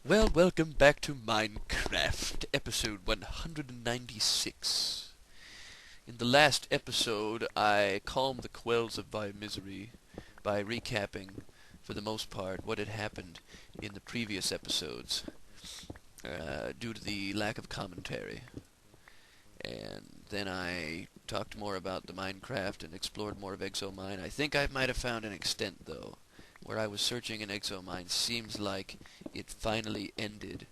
Well, welcome back to Minecraft, episode 196. In the last episode, I calmed the quells of my misery by recapping, for the most part, what had happened in the previous episodes, due to the lack of commentary. And then I talked more about the Minecraft and explored more of Exomine. I think I might have found an extent, though. Where I was searching in Exomine seems like it finally ended,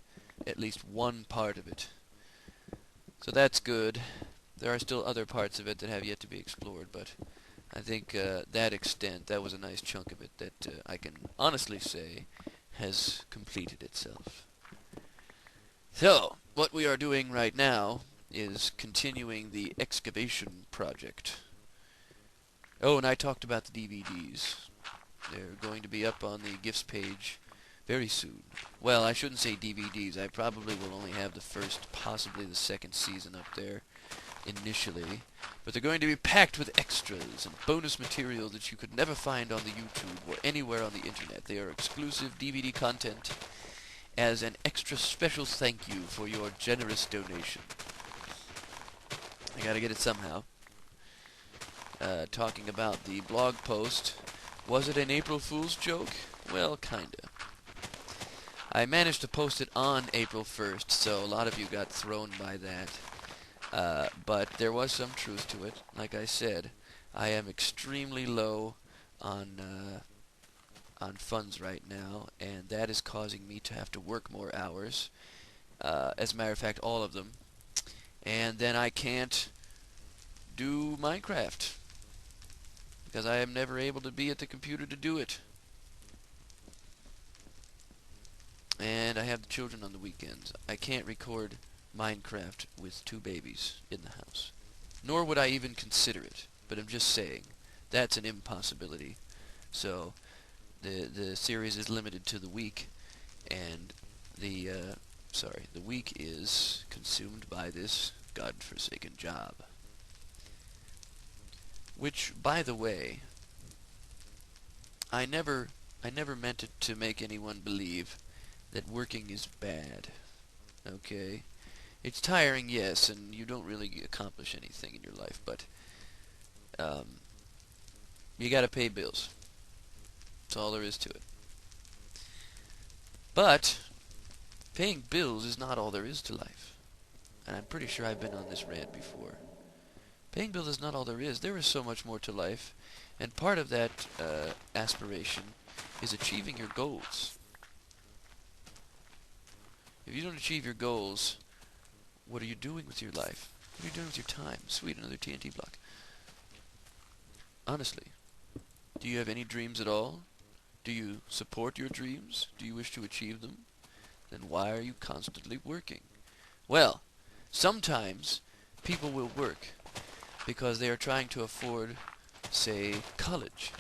at least one part of it. So that's good. There are still other parts of it that have yet to be explored, but I think that extent, that was a nice chunk of it that I can honestly say has completed itself. So, what we are doing right now is continuing the excavation project. Oh, and I talked about the DVDs. They're going to be up on the gifts page very soon. Well, I shouldn't say DVDs. I probably will only have the first, possibly the second season up there initially. But they're going to be packed with extras and bonus material that you could never find on the YouTube or anywhere on the internet. They are exclusive DVD content as an extra special thank you for your generous donation. I gotta get it somehow. Talking about the blog post. Was it an April Fool's joke? Well, kinda. I managed to post it on April 1st, so a lot of you got thrown by that. But there was some truth to it. Like I said, I am extremely low on funds right now, and that is causing me to have to work more hours. As a matter of fact, all of them. And then I can't do Minecraft, because I am never able to be at the computer to do it. And I have the children on the weekends. I can't record Minecraft with two babies in the house. Nor would I even consider it. But I'm just saying, that's an impossibility. So, the series is limited to the week, and the week is consumed by this godforsaken job. Which, by the way, I never meant it to make anyone believe that working is bad. Okay? It's tiring, yes, and you don't really accomplish anything in your life, but you gotta pay bills. That's all there is to it. But paying bills is not all there is to life. And I'm pretty sure I've been on this rant before. Paying bills is not all there is. There is so much more to life, and part of that aspiration is achieving your goals. If you don't achieve your goals, what are you doing with your life? What are you doing with your time? Sweet, another TNT block. Honestly, do you have any dreams at all? Do you support your dreams? Do you wish to achieve them? Then why are you constantly working? Well, sometimes people will work because they are trying to afford, say, college.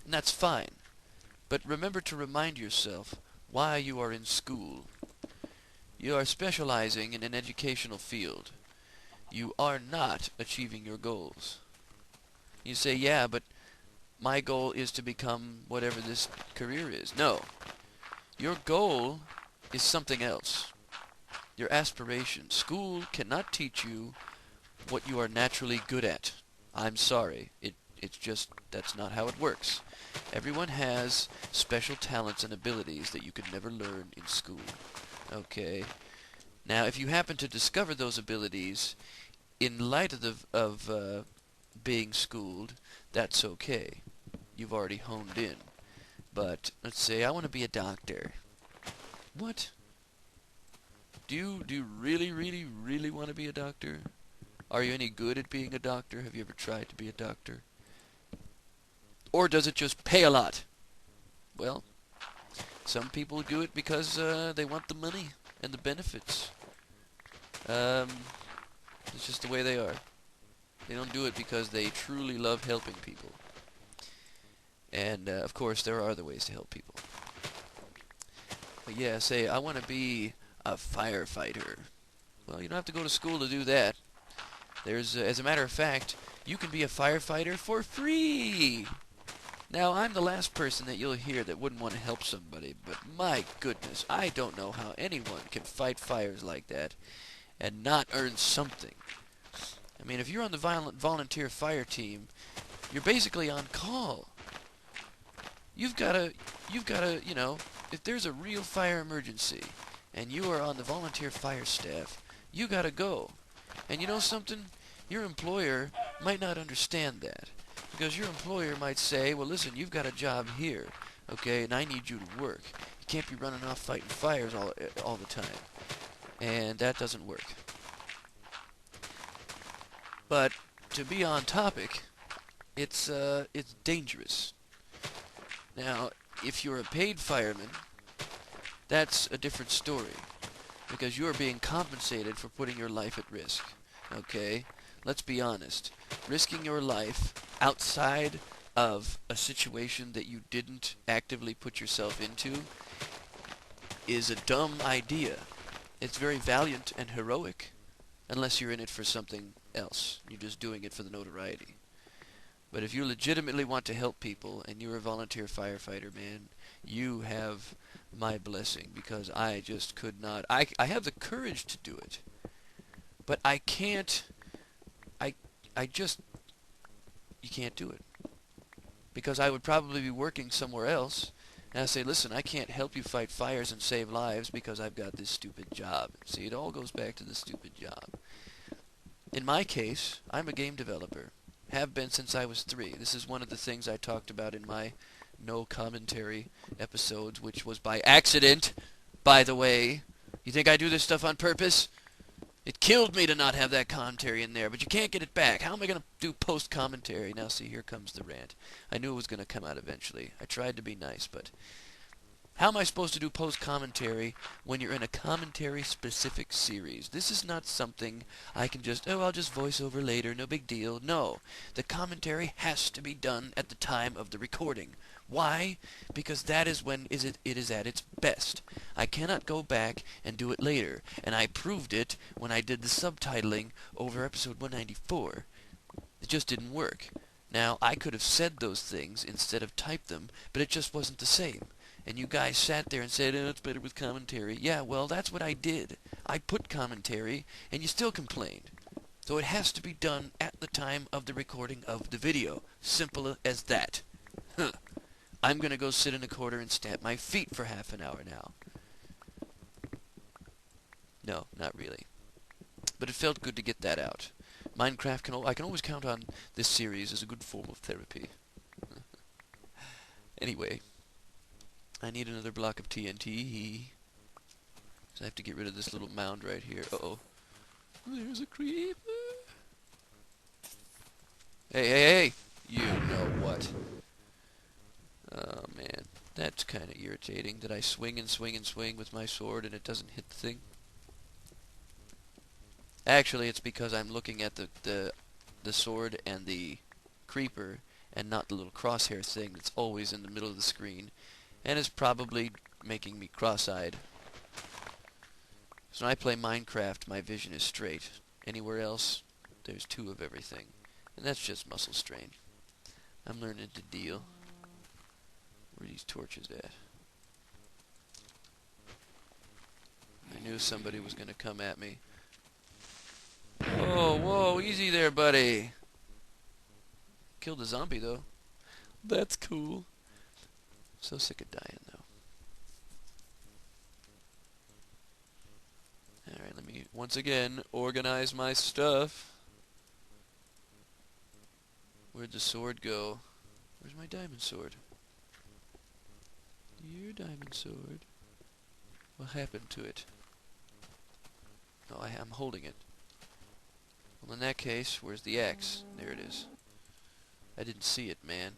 And that's fine. But remember to remind yourself why you are in school. You are specializing in an educational field. You are not achieving your goals. You say, yeah, but my goal is to become whatever this career is. No. Your goal is something else. Your aspiration. School cannot teach you what you are naturally good at. I'm sorry. It's just, that's not how it works. Everyone has special talents and abilities that you could never learn in school. Okay. Now, if you happen to discover those abilities in light of being schooled, that's okay. You've already honed in. But let's say I want to be a doctor. What? Do you really, really, really want to be a doctor? Are you any good at being a doctor? Have you ever tried to be a doctor? Or does it just pay a lot? Well, some people do it because they want the money and the benefits. It's just the way they are. They don't do it because they truly love helping people. And, of course, there are other ways to help people. But yeah, say, I want to be a firefighter. Well, you don't have to go to school to do that. There's, as a matter of fact, you can be a firefighter for free. Now, I'm the last person that you'll hear that wouldn't want to help somebody, but my goodness, I don't know how anyone can fight fires like that and not earn something. I mean, if you're on the volunteer fire team, you're basically on call. You've gotta, if there's a real fire emergency and you are on the volunteer fire staff, you gotta go. And you know something? Your employer might not understand that. Because your employer might say, well, listen, you've got a job here, okay, and I need you to work. You can't be running off fighting fires all the time. And that doesn't work. But to be on topic, it's dangerous. Now, if you're a paid fireman, that's a different story. Because you're being compensated for putting your life at risk. Okay? Let's be honest. Risking your life outside of a situation that you didn't actively put yourself into is a dumb idea. It's very valiant and heroic, unless you're in it for something else. You're just doing it for the notoriety. But if you legitimately want to help people and you're a volunteer firefighter, man, you have my blessing, because I just could not. I have the courage to do it, but I can't. I just, you can't do it. Because I would probably be working somewhere else, and I say, listen, I can't help you fight fires and save lives because I've got this stupid job. See, it all goes back to the stupid job. In my case, I'm a game developer. Have been since I was 3. This is one of the things I talked about in my no commentary episodes, which was by accident, by the way. You think I do this stuff on purpose? It killed me to not have that commentary in there, but you can't get it back. How am I going to do post-commentary? Now, see, here comes the rant. I knew it was going to come out eventually. I tried to be nice, but how am I supposed to do post-commentary when you're in a commentary-specific series? This is not something I can just, I'll just voice over later, no big deal. No, the commentary has to be done at the time of the recording. Why? Because that is when it is at its best. I cannot go back and do it later, and I proved it when I did the subtitling over episode 194. It just didn't work. Now, I could have said those things instead of typed them, but it just wasn't the same. And you guys sat there and said, oh, it's better with commentary. Yeah, well, that's what I did. I put commentary, and you still complained. So it has to be done at the time of the recording of the video. Simple as that. Huh. I'm going to go sit in a corner and stamp my feet for half an hour now. No, not really. But it felt good to get that out. Minecraft, I can always count on this series as a good form of therapy. Anyway, I need another block of TNT. So I have to get rid of this little mound right here. Uh-oh. There's a creeper. Hey, hey, hey! You know what? Oh, man. That's kind of irritating that I swing and swing and swing with my sword and it doesn't hit the thing. Actually, it's because I'm looking at the sword and the creeper and not the little crosshair thing that's always in the middle of the screen, and is probably making me cross-eyed. So when I play Minecraft, my vision is straight. Anywhere else, there's 2 of everything, and that's just muscle strain. I'm learning to deal. Where are these torches at? I knew somebody was going to come at me. Oh, whoa, easy there, buddy. Killed a zombie, though. That's cool. So sick of dying, though. Alright, let me, once again, organize my stuff. Where'd the sword go? Where's my diamond sword? Your diamond sword. What happened to it? Oh, I'm holding it. Well, in that case, where's the axe? There it is. I didn't see it, man.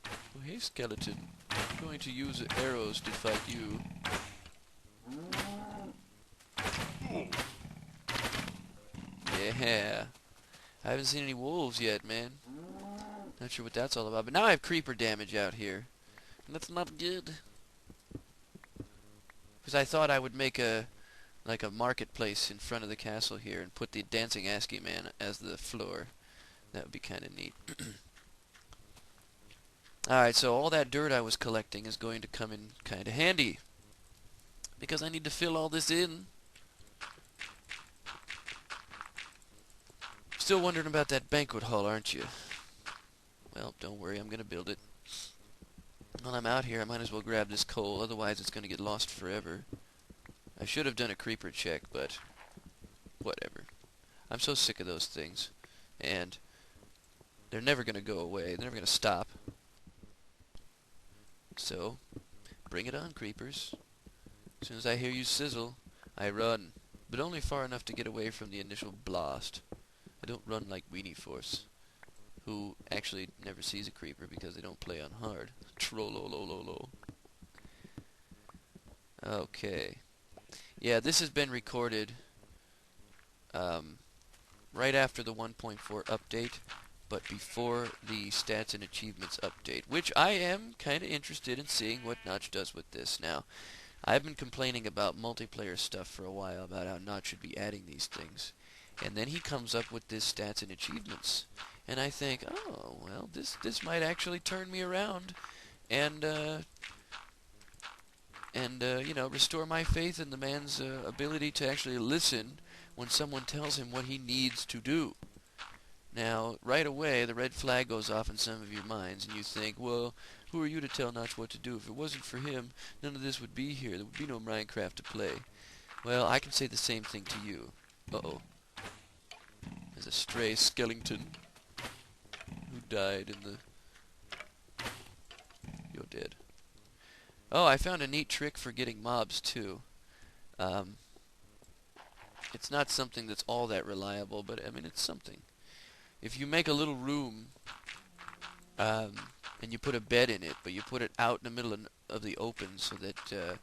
Oh, hey, skeleton. I'm going to use arrows to fight you. Yeah. I haven't seen any wolves yet, man. Not sure what that's all about. But now I have creeper damage out here. And that's not good. Because I thought I would make a marketplace in front of the castle here and put the dancing ASCII man as the floor. That would be kind of neat. Alright, so all that dirt I was collecting is going to come in kinda handy, because I need to fill all this in. Still wondering about that banquet hall, aren't you? Well, don't worry, I'm gonna build it. While I'm out here, I might as well grab this coal, otherwise it's gonna get lost forever. I should have done a creeper check, but whatever. I'm so sick of those things, and they're never gonna go away. They're never gonna stop. So, bring it on, creepers. As soon as I hear you sizzle, I run, but only far enough to get away from the initial blast. I don't run like Weenie Force, who actually never sees a creeper because they don't play on hard. Trollolololo. Okay. Yeah, this has been recorded right after the 1.4 update, but before the stats and achievements update, which I am kind of interested in seeing what Notch does with this. Now, I've been complaining about multiplayer stuff for a while, about how Notch should be adding these things. And then he comes up with this stats and achievements. And I think, oh, well, this might actually turn me around and you know, restore my faith in the man's ability to actually listen when someone tells him what he needs to do. Now, right away, the red flag goes off in some of your minds, and you think, well, who are you to tell Notch what to do? If it wasn't for him, none of this would be here. There would be no Minecraft to play. Well, I can say the same thing to you. Uh-oh. There's a stray skeleton who died in the... You're dead. Oh, I found a neat trick for getting mobs, too. It's not something that's all that reliable, but, I mean, it's something. If you make a little room, and you put a bed in it, but you put it out in the middle of the open so that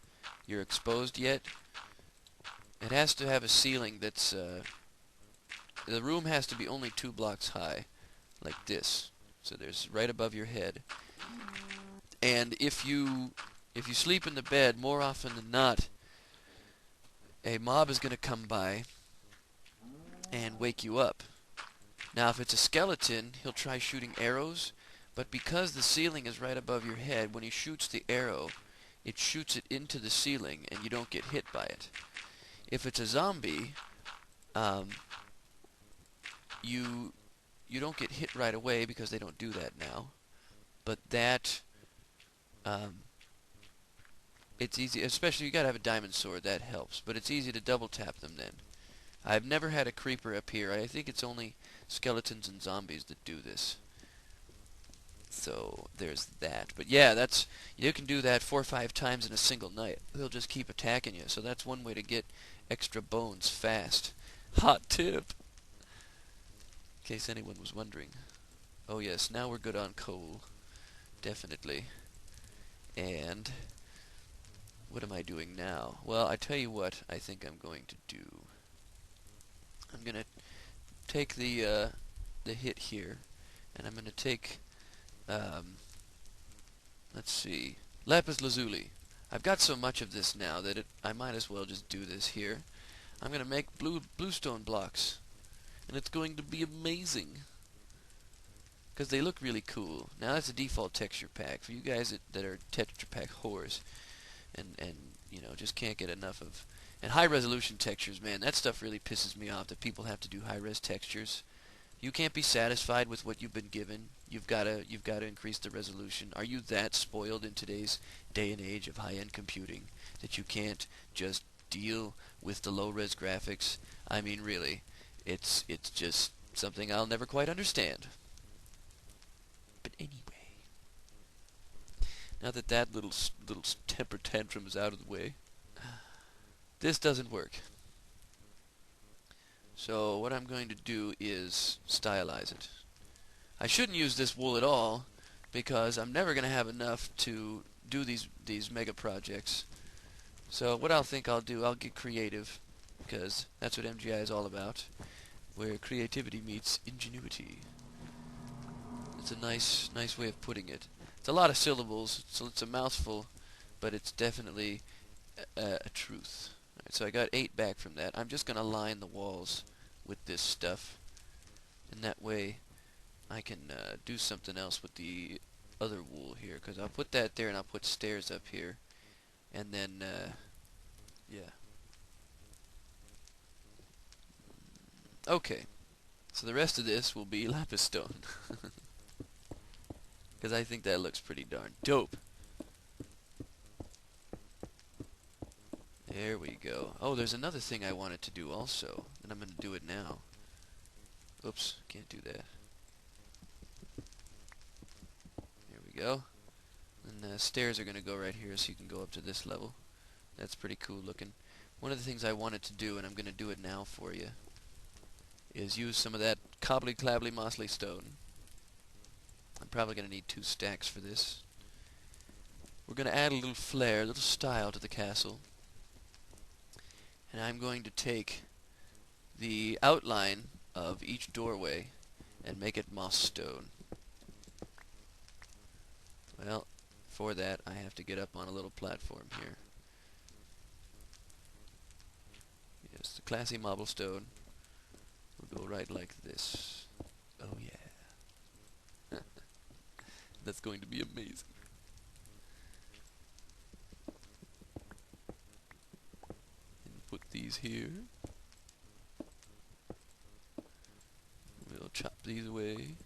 you're exposed yet, it has to have a ceiling that's... the room has to be only 2 blocks high, like this. So there's right above your head. And if you sleep in the bed, more often than not, a mob is going to come by and wake you up. Now, if it's a skeleton, he'll try shooting arrows, but because the ceiling is right above your head, when he shoots the arrow, it shoots it into the ceiling, and you don't get hit by it. If it's a zombie, you don't get hit right away because they don't do that now. But that, it's easy, especially you gotta have a diamond sword, that helps. But it's easy to double tap them then. I've never had a creeper up here. I think it's only skeletons and zombies that do this. So there's that. But yeah, you can do that 4 or 5 times in a single night. They'll just keep attacking you. So that's one way to get extra bones fast. Hot tip. In case anyone was wondering. Oh yes, now we're good on coal. Definitely. And what am I doing now? Well, I tell you what I think I'm going to do. I'm going to take the hit here, and I'm going to take, let's see, lapis lazuli. I've got so much of this now that I might as well just do this here. I'm going to make bluestone blocks, and it's going to be amazing, because they look really cool. Now that's a default texture pack for you guys that are texture pack whores, and you know, just can't get enough of. And high resolution textures, man, that stuff really pisses me off, that people have to do high res textures. You can't be satisfied with what you've been given. You've got to increase the resolution. Are you that spoiled in today's day and age of high-end computing that you can't just deal with the low res graphics? I mean, really, it's just something I'll never quite understand. But anyway, now that little temper tantrum is out of the way, this doesn't work. So what I'm going to do is stylize it. I shouldn't use this wool at all, because I'm never going to have enough to do these mega projects. So what I'll do, I'll get creative, because that's what MGI is all about, where creativity meets ingenuity. It's a nice way of putting it. It's a lot of syllables, so it's a mouthful, but it's definitely a truth. Right, so I got 8 back from that. I'm just going to line the walls with this stuff, and that way I can do something else with the other wool here, because I'll put that there and I'll put stairs up here, and then yeah. Okay, so the rest of this will be lapis stone, because I think that looks pretty darn dope. There we go. Oh, there's another thing I wanted to do also, and I'm going to do it now. Oops, can't do that. There we go. And the stairs are going to go right here, so you can go up to this level. That's pretty cool looking. One of the things I wanted to do, and I'm going to do it now for you, is use some of that cobbly clabbly mossly stone. I'm probably going to need 2 stacks for this. We're going to add a little flair, a little style to the castle. And I'm going to take the outline of each doorway and make it moss stone. Well, for that I have to get up on a little platform here. Yes, the classy marble stone will go right like this. Oh yeah. That's going to be amazing. And put these here. We'll chop these away.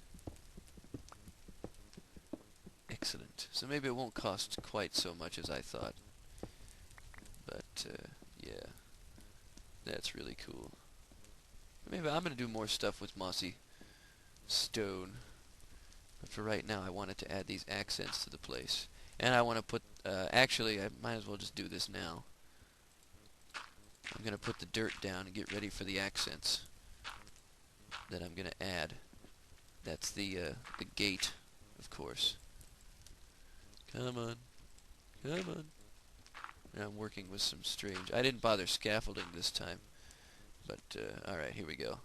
Excellent. So maybe it won't cost quite so much as I thought. But, yeah. That's really cool. Maybe I'm going to do more stuff with mossy stone. But for right now, I wanted to add these accents to the place. And I want to put, actually, I might as well just do this now. I'm going to put the dirt down and get ready for the accents that I'm going to add. That's the gate, of course. Come on. Come on. And I'm working with some strange... I didn't bother scaffolding this time. But, alright, here we go.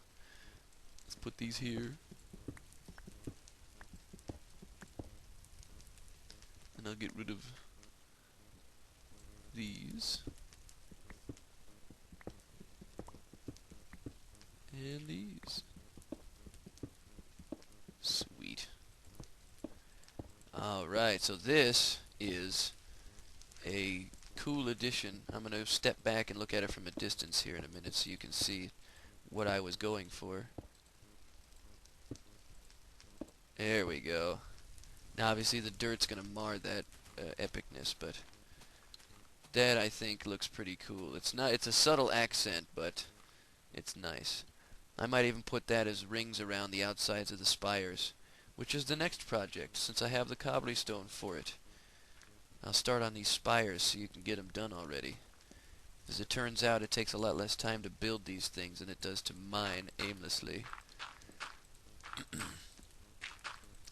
Let's put these here. And I'll get rid of these. And these. Sweet. Alright, so this is a cool addition. I'm going to step back and look at it from a distance here in a minute so you can see what I was going for. There we go. Now obviously the dirt's going to mar that epicness, but that I think looks pretty cool. It's a subtle accent, but it's nice. I might even put that as rings around the outsides of the spires, which is the next project, since I have the cobbly stone for it. I'll start on these spires so you can get them done already. As it turns out, it takes a lot less time to build these things than it does to mine aimlessly.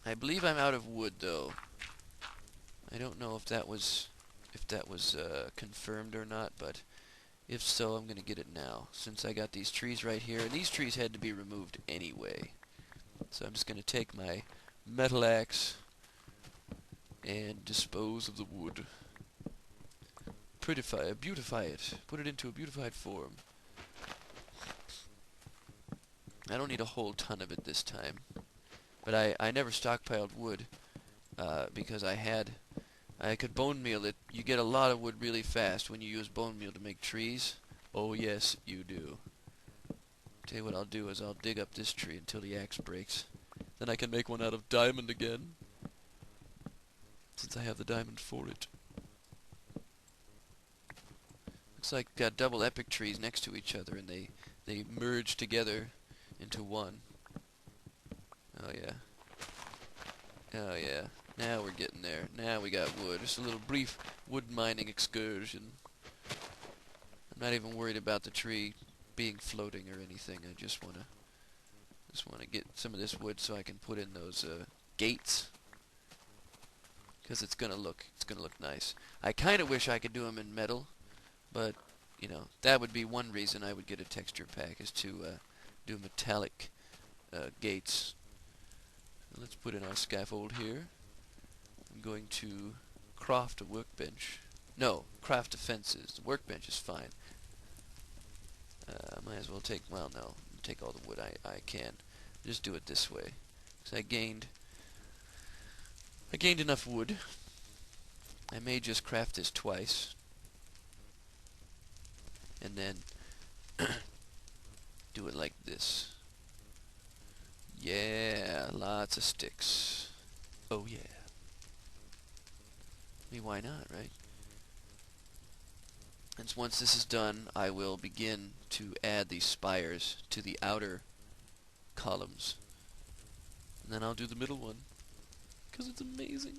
I believe I'm out of wood, though. I don't know if that was confirmed or not, but if so, I'm gonna get it now, since I got these trees right here, and these trees had to be removed anyway. So I'm just gonna take my metal axe and dispose of the wood. Beautify it. Put it into a beautified form. I don't need a whole ton of it this time. But I never stockpiled wood, because I could bone meal it. You get a lot of wood really fast when you use bone meal to make trees. Oh yes, you do. Tell you what I'll do is I'll dig up this tree until the axe breaks. Then I can make one out of diamond again, since I have the diamond for it. Looks like got double epic trees next to each other, and they merge together into one. Oh yeah. Oh yeah. Now we're getting there. Now we got wood. Just a little brief wood mining excursion. I'm not even worried about the tree being floating or anything. I just wanna get some of this wood so I can put in those gates, because it's gonna look nice. I kind of wish I could do them in metal, but you know, that would be one reason I would get a texture pack, is to do metallic gates. Let's put in our scaffold here. I'm going to craft a workbench. No, craft defenses. The workbench is fine. Might as well take, well no, take all the wood I can. Just do it this way. So I gained I gained enough wood. I may just craft this twice. And then do it like this. Yeah, lots of sticks. Oh yeah. I mean, why not, right? And once this is done, I will begin to add these spires to the outer columns. And then I'll do the middle one, because it's amazing.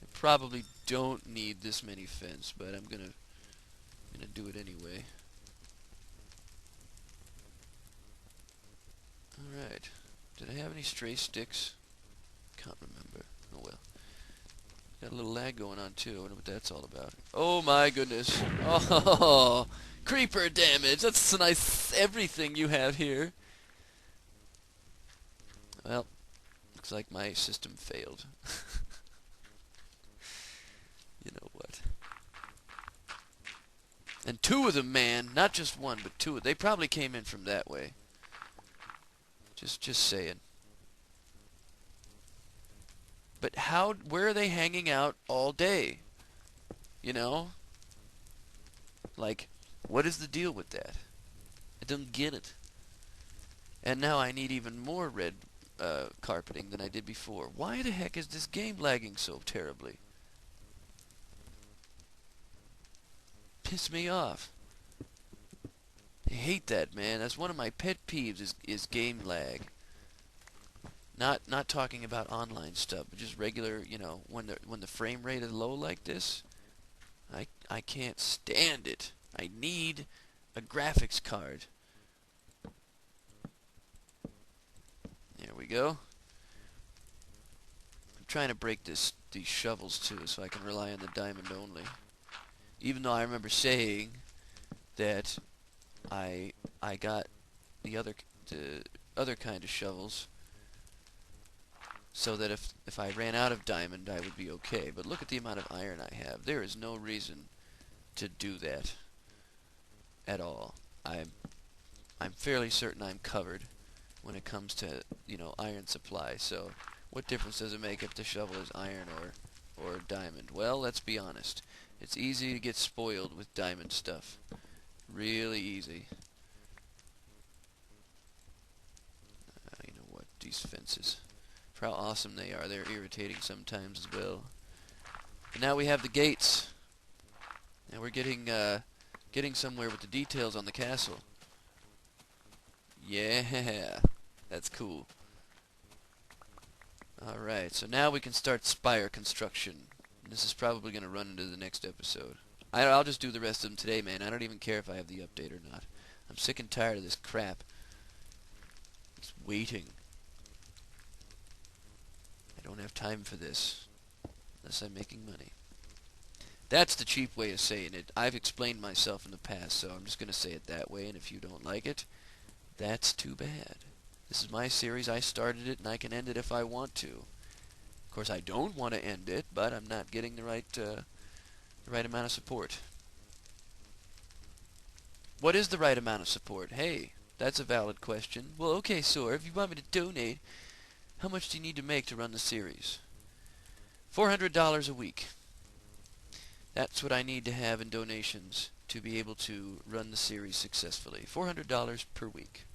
I probably don't need this many fence, but I'm gonna do it anyway. Alright. Did I have any stray sticks? Can't remember. Oh well. Got a little lag going on too. I wonder what that's all about. Oh my goodness. Oh, creeper damage. That's a nice everything you have here. Well, looks like my system failed. You know what? And two of them, man. Not just one, but two. They probably came in from that way. Just saying. But where are they hanging out all day? You know? Like, what is the deal with that? I don't get it. And now I need even more red carpeting than I did before. Why the heck is this game lagging so terribly? Piss me off. I hate that, man. That's one of my pet peeves is game lag. Not talking about online stuff, but just regular, you know, when the frame rate is low like this, I can't stand it. I need a graphics card. There we go. I'm trying to break these shovels too, so I can rely on the diamond only. Even though I remember saying that I got the other kind of shovels, so that if I ran out of diamond, I would be okay. But look at the amount of iron I have. There is no reason to do that at all. I'm fairly certain I'm covered when it comes to, you know, iron supply. So what difference does it make if the shovel is iron or diamond? Well, let's be honest. It's easy to get spoiled with diamond stuff. Really easy. You know what? These fences. For how awesome they are. They're irritating sometimes as well. And now we have the gates. And we're getting somewhere with the details on the castle. Yeah, that's cool. Alright, so now we can start spire construction. This is probably going to run into the next episode. I'll just do the rest of them today, man. I don't even care if I have the update or not. I'm sick and tired of this crap. Just waiting. I don't have time for this. Unless I'm making money. That's the cheap way of saying it. I've explained myself in the past, so I'm just going to say it that way, and if you don't like it, that's too bad. This is my series. I started it, and I can end it if I want to. Of course, I don't want to end it, but I'm not getting the right amount of support. What is the right amount of support? Hey, that's a valid question. Well, okay, Sora, if you want me to donate, how much do you need to make to run the series? $400 a week. That's what I need to have in donations to be able to run the series successfully. $400 per week,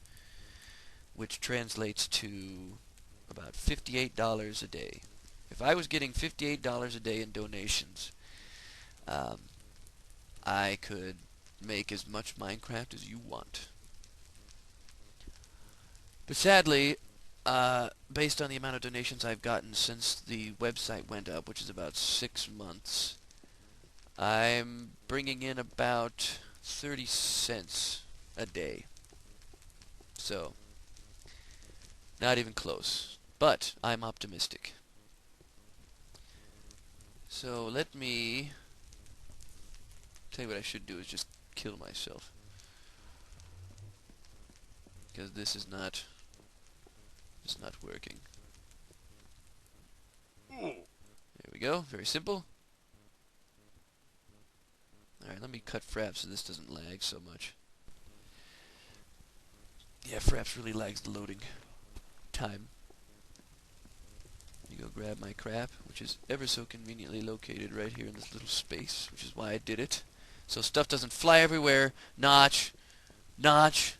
which translates to about $58 a day. If I was getting $58 a day in donations, I could make as much Minecraft as you want. But sadly, based on the amount of donations I've gotten since the website went up, which is about 6 months, I'm bringing in about 30 cents a day. So, not even close. But I'm optimistic. So let me tell you what I should do is just kill myself. Because this is not working. There we go. Very simple. Alright, let me cut Fraps so this doesn't lag so much. Yeah, Fraps really lags the loading time. You Go grab my crap, which is ever so conveniently located right here in this little space, which is why I did it. So stuff doesn't fly everywhere. Notch. Notch.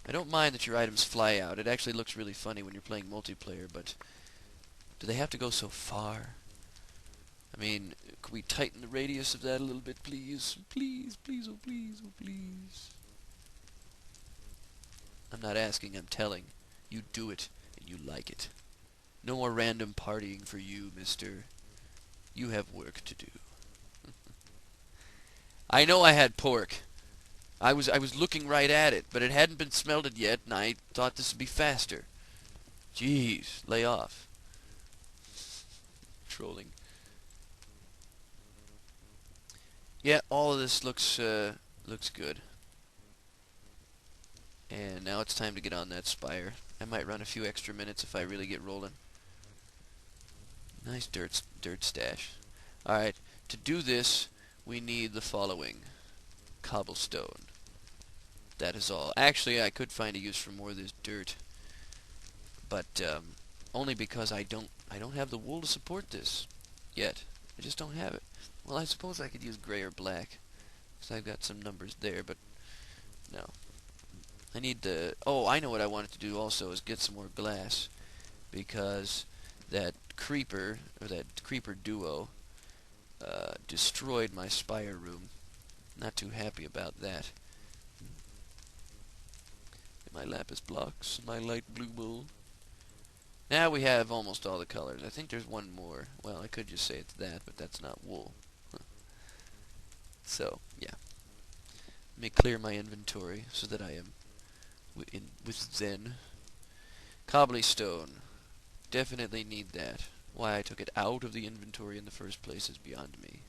I don't mind that your items fly out. It actually looks really funny when you're playing multiplayer, but do they have to go so far? I mean, could we tighten the radius of that a little bit, please? Please, please, oh please, oh please. I'm not asking, I'm telling. You do it, and you like it. No more random partying for you, mister. You have work to do. I know I had pork. I was looking right at it, but it hadn't been smelted yet, and I thought this would be faster. Jeez, lay off. Trolling. Yeah, all of this looks good. And now it's time to get on that spire. I might run a few extra minutes if I really get rolling. Nice dirt stash. Alright, to do this, we need the following. Cobblestone. That is all. Actually, I could find a use for more of this dirt. But, only because I don't have the wool to support this. Yet. I just don't have it. Well, I suppose I could use gray or black. Because I've got some numbers there, but no. I need the... Oh, I know what I wanted to do also is get some more glass. Because that creeper, or that creeper duo, destroyed my spire room. Not too happy about that. My lapis blocks, my light blue wool. Now we have almost all the colors. I think there's one more. Well, I could just say it's that, but that's not wool. So, yeah. Let me clear my inventory so that I am with zen. Cobblestone. Definitely need that. Why I took it out of the inventory in the first place is beyond me.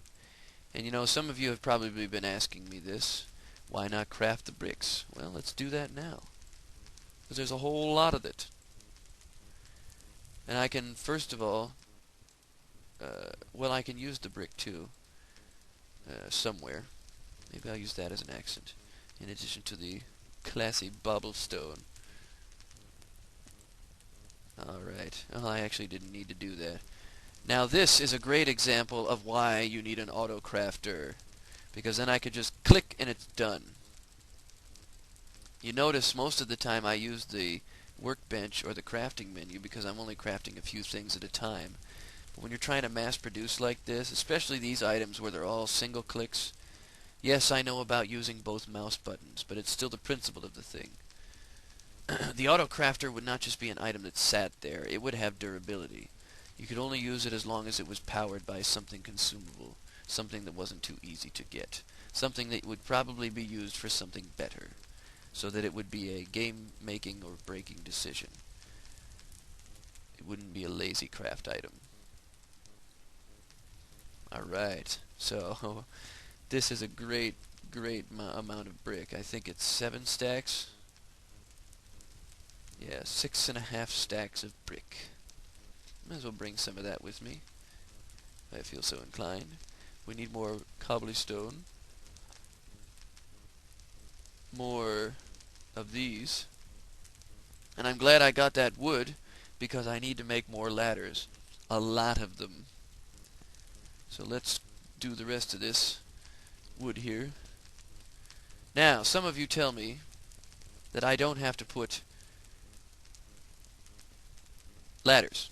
And you know, some of you have probably been asking me this. Why not craft the bricks? Well, let's do that now. Because there's a whole lot of it. And I can, first of all, well, I can use the brick too, somewhere. Maybe I'll use that as an accent, in addition to the classy bobblestone. Alright, well, I actually didn't need to do that. Now this is a great example of why you need an auto crafter, because then I could just click and it's done. You notice most of the time I use the workbench or the crafting menu because I'm only crafting a few things at a time. But when you're trying to mass produce like this, especially these items where they're all single clicks, yes, I know about using both mouse buttons, but it's still the principle of the thing. The auto crafter would not just be an item that sat there, it would have durability. You could only use it as long as it was powered by something consumable, something that wasn't too easy to get, something that would probably be used for something better, so that it would be a game-making or breaking decision. It wouldn't be a lazy craft item. Alright, so this is a great amount of brick. I think it's 7 stacks. Yeah, 6.5 stacks of brick. Might as well bring some of that with me, if I feel so inclined. We need more cobblestone. More of these. And I'm glad I got that wood, because I need to make more ladders. A lot of them. So let's do the rest of this wood here. Now, some of you tell me that I don't have to put ladders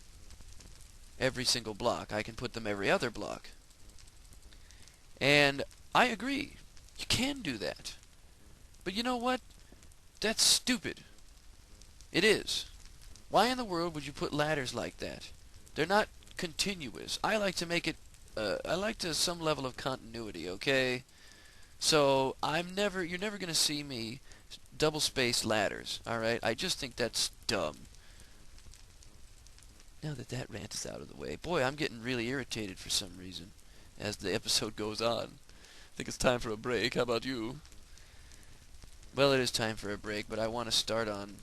every single block. I can put them every other block. And I agree. You can do that. But you know what? That's stupid. It is. Why in the world would you put ladders like that? They're not continuous. I like to make it, I like to some level of continuity, okay? So, you're never going to see me double-space ladders, alright? I just think that's dumb. Now that that rant is out of the way. Boy, I'm getting really irritated for some reason as the episode goes on. I think it's time for a break. How about you? Well, it is time for a break, but I want to start on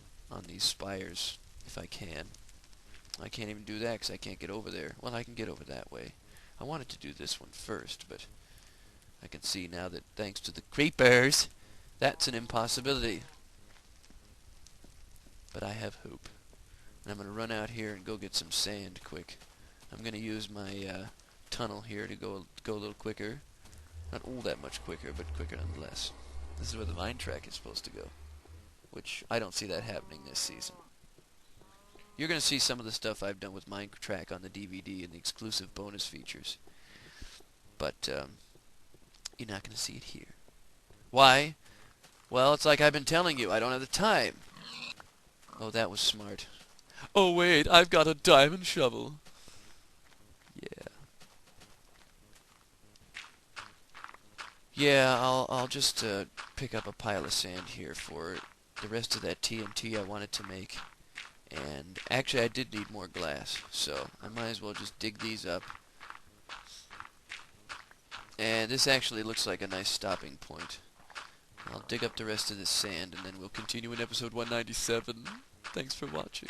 these spires, if I can. I can't even do that because I can't get over there. Well, I can get over that way. I wanted to do this one first, but I can see now that thanks to the creepers, that's an impossibility. But I have hope. And I'm going to run out here and go get some sand quick. I'm going to use my tunnel here to go a little quicker. Not all that much quicker, but quicker nonetheless. This is where the mine track is supposed to go, which I don't see that happening this season. You're going to see some of the stuff I've done with Mynecraft on the DVD and the exclusive bonus features. But you're not going to see it here. Why? Well, it's like I've been telling you, I don't have the time. Oh, that was smart. Oh, wait, I've got a diamond shovel. Yeah. Yeah, I'll just pick up a pile of sand here for the rest of that TNT I wanted to make. And actually I did need more glass, so I might as well just dig these up. And this actually looks like a nice stopping point. I'll dig up the rest of this sand and then we'll continue in episode 197. Thanks for watching.